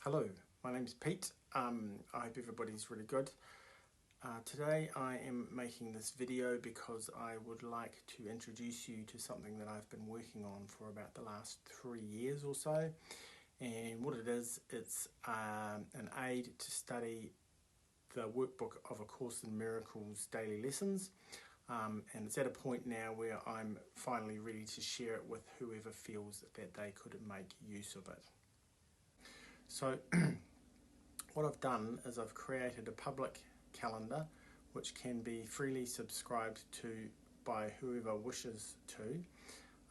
Hello, my name's Pete. I hope everybody's really good. Today I am making this video because I would like to introduce you to something that I've been working on for about the last 3 years or so. And what it is, it's an aid to study the workbook of A Course in Miracles daily lessons. And it's at a point now where I'm finally ready to share it with whoever feels that they could make use of it. So what I've done is I've created a public calendar which can be freely subscribed to by whoever wishes to,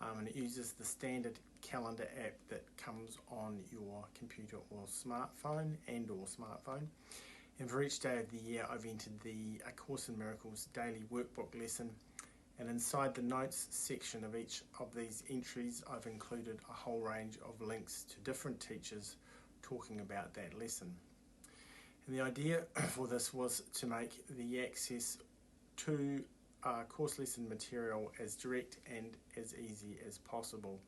and it uses the standard calendar app that comes on your computer or smartphone and for each day of the year I've entered the A Course in Miracles daily workbook lesson, and inside the notes section of each of these entries I've included a whole range of links to different teachers talking about that lesson. And the idea for this was to make the access to course lesson material as direct and as easy as possible,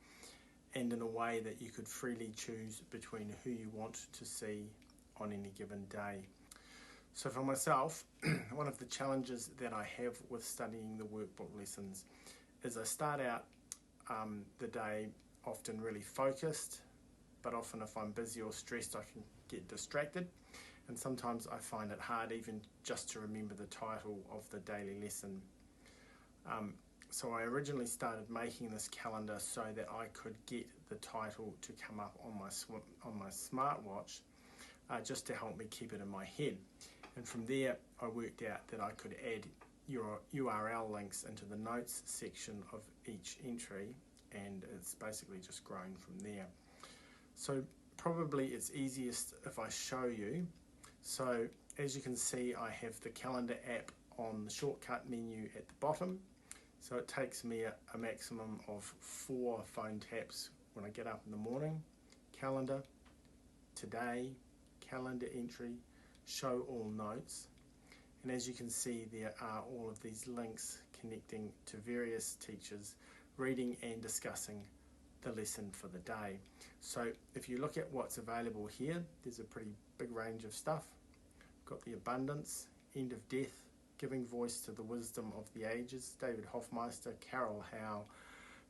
and in a way that you could freely choose between who you want to see on any given day. So for myself, one of the challenges that I have with studying the workbook lessons is I start out the day often really focused, but often if I'm busy or stressed I can get distracted, and sometimes I find it hard even just to remember the title of the daily lesson. So I originally started making this calendar so that I could get the title to come up on my smartwatch, just to help me keep it in my head. And from there I worked out that I could add your URL links into the notes section of each entry, and it's basically just grown from there. So probably it's easiest if I show you. So as you can see, I have the calendar app on the shortcut menu at the bottom. So it takes me a maximum of 4 phone taps when I get up in the morning. Calendar, today, calendar entry, show all notes. And as you can see, there are all of these links connecting to various teachers reading and discussing the lesson for the day. So if you look at what's available here, there's a pretty big range of stuff. We've got the abundance, end of death, giving voice to the wisdom of the ages, David Hoffmeister, Carol Howe,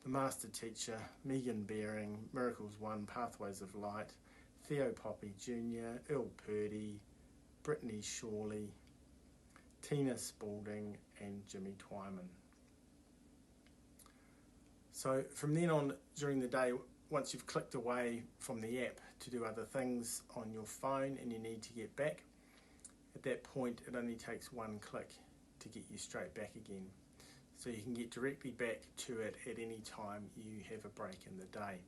the master teacher, Megan Baring, Miracles 1, Pathways of Light, Theo Poppy Jr., Earl Purdy, Brittany Shawley, Tina Spalding and Jimmy Twyman. So from then on during the day, once you've clicked away from the app to do other things on your phone and you need to get back, at that point it only takes one click to get you straight back again. So you can get directly back to it at any time you have a break in the day.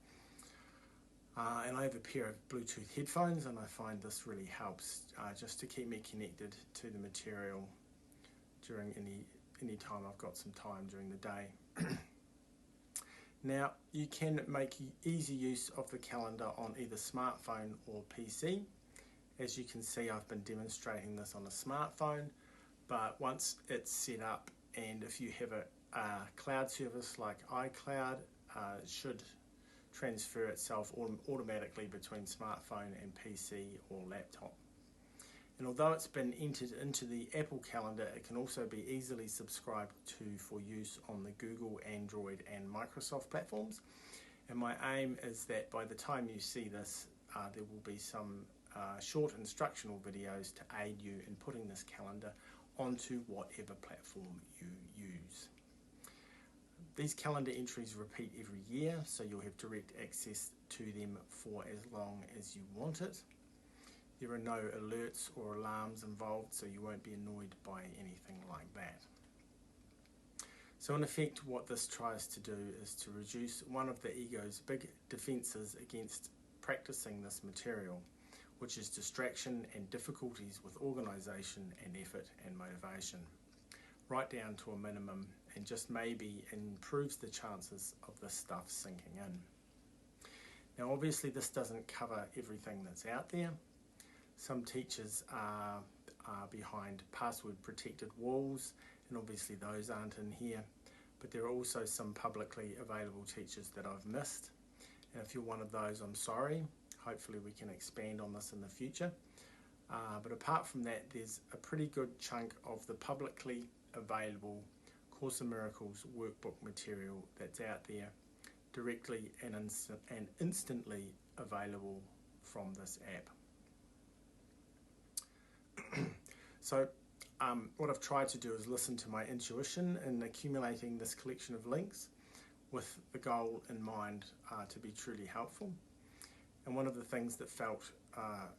And I have a pair of Bluetooth headphones, and I find this really helps just to keep me connected to the material during any time I've got some time during the day. Now, you can make easy use of the calendar on either smartphone or PC. As you can see, I've been demonstrating this on a smartphone, but once it's set up, and if you have a cloud service like iCloud, it should transfer itself automatically between smartphone and PC or laptop. And although it's been entered into the Apple calendar, it can also be easily subscribed to for use on the Google, Android and Microsoft platforms. And my aim is that by the time you see this, there will be some short instructional videos to aid you in putting this calendar onto whatever platform you use. These calendar entries repeat every year, so you'll have direct access to them for as long as you want it. There are no alerts or alarms involved, so you won't be annoyed by anything like that. So in effect, what this tries to do is to reduce one of the ego's big defences against practicing this material, which is distraction and difficulties with organisation and effort and motivation, right down to a minimum, and just maybe improves the chances of this stuff sinking in. Now obviously this doesn't cover everything that's out there. Some teachers are behind password protected walls, and obviously those aren't in here, but there are also some publicly available teachers that I've missed, and if you're one of those, I'm sorry. hopefully we can expand on this in the future. But apart from that, there's a pretty good chunk of the publicly available Course in Miracles workbook material that's out there directly and instantly available from this app. So what I've tried to do is listen to my intuition in accumulating this collection of links with the goal in mind to be truly helpful. And one of the things that felt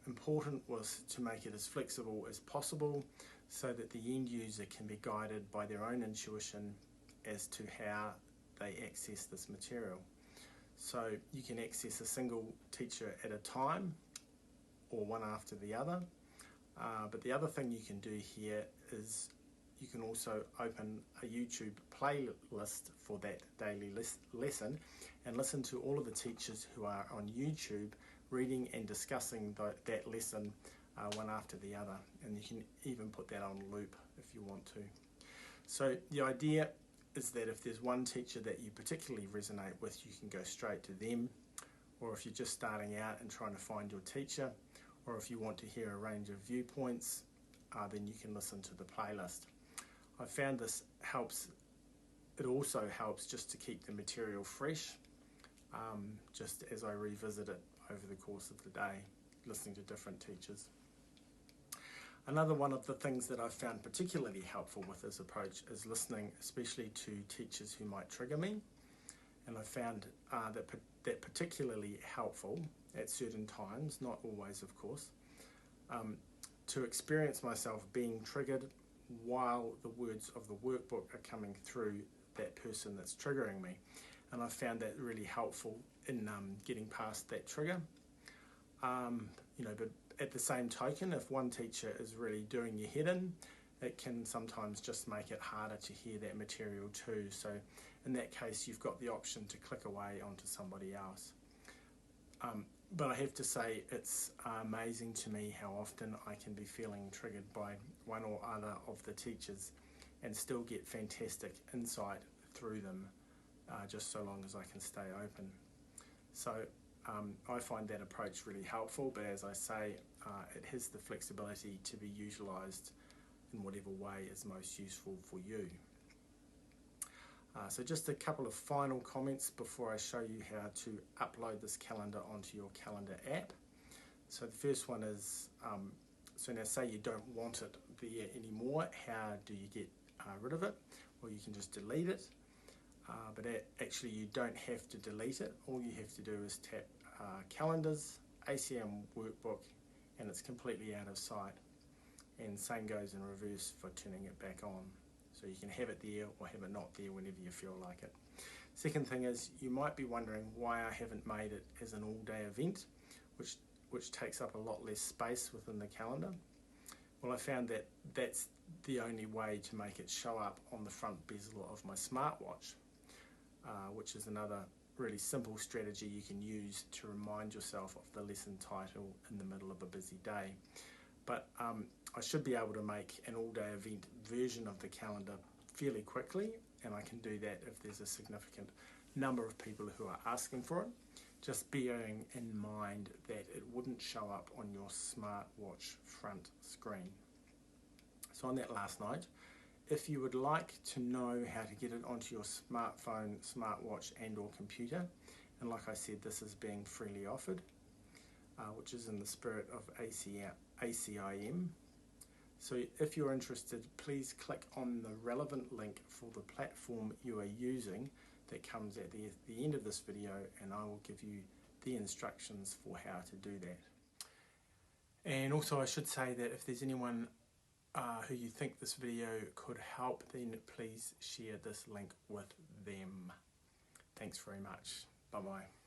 important was to make it as flexible as possible so that the end user can be guided by their own intuition as to how they access this material. So you can access a single teacher at a time or one after the other. But the other thing you can do here is you can also open a YouTube playlist for that daily lesson and listen to all of the teachers who are on YouTube reading and discussing that lesson one after the other, and you can even put that on loop if you want to. So the idea is that if there's one teacher that you particularly resonate with, you can go straight to them, or if you're just starting out and trying to find your teacher, or if you want to hear a range of viewpoints, then you can listen to the playlist. I found this helps. It also helps just to keep the material fresh, just as I revisit it over the course of the day, listening to different teachers. Another one of the things that I've found particularly helpful with this approach is listening especially to teachers who might trigger me, and I found that particularly helpful at certain times, not always of course, to experience myself being triggered while the words of the workbook are coming through that person that's triggering me. And I found that really helpful in getting past that trigger. But at the same token, if one teacher is really doing your head in, it can sometimes just make it harder to hear that material too. So in that case, you've got the option to click away onto somebody else. But I have to say, it's amazing to me how often I can be feeling triggered by one or other of the teachers and still get fantastic insight through them, just so long as I can stay open. So I find that approach really helpful, but as I say, it has the flexibility to be utilised in whatever way is most useful for you. So just a couple of final comments before I show you how to upload this calendar onto your calendar app. So the first one is, so now say you don't want it there anymore, how do you get rid of it? Well, you can just delete it, but actually you don't have to delete it. All you have to do is tap Calendars, Acim Workbook, and it's completely out of sight. And same goes in reverse for turning it back on. So you can have it there or have it not there whenever you feel like it. Second thing is, you might be wondering why I haven't made it as an all-day event, which takes up a lot less space within the calendar. Well, I found that that's the only way to make it show up on the front bezel of my smartwatch, which is another really simple strategy you can use to remind yourself of the lesson title in the middle of a busy day. But I should be able to make an all-day event version of the calendar fairly quickly, and I can do that if there's a significant number of people who are asking for it, just bearing in mind that it wouldn't show up on your smartwatch front screen. So on that last note, if you would like to know how to get it onto your smartphone, smartwatch and or computer, and like I said, this is being freely offered, which is in the spirit of ACIM. So if you're interested, please click on the relevant link for the platform you are using that comes at the end of this video, and I will give you the instructions for how to do that. And also I should say that if there's anyone who you think this video could help, then please share this link with them. Thanks very much. Bye-bye.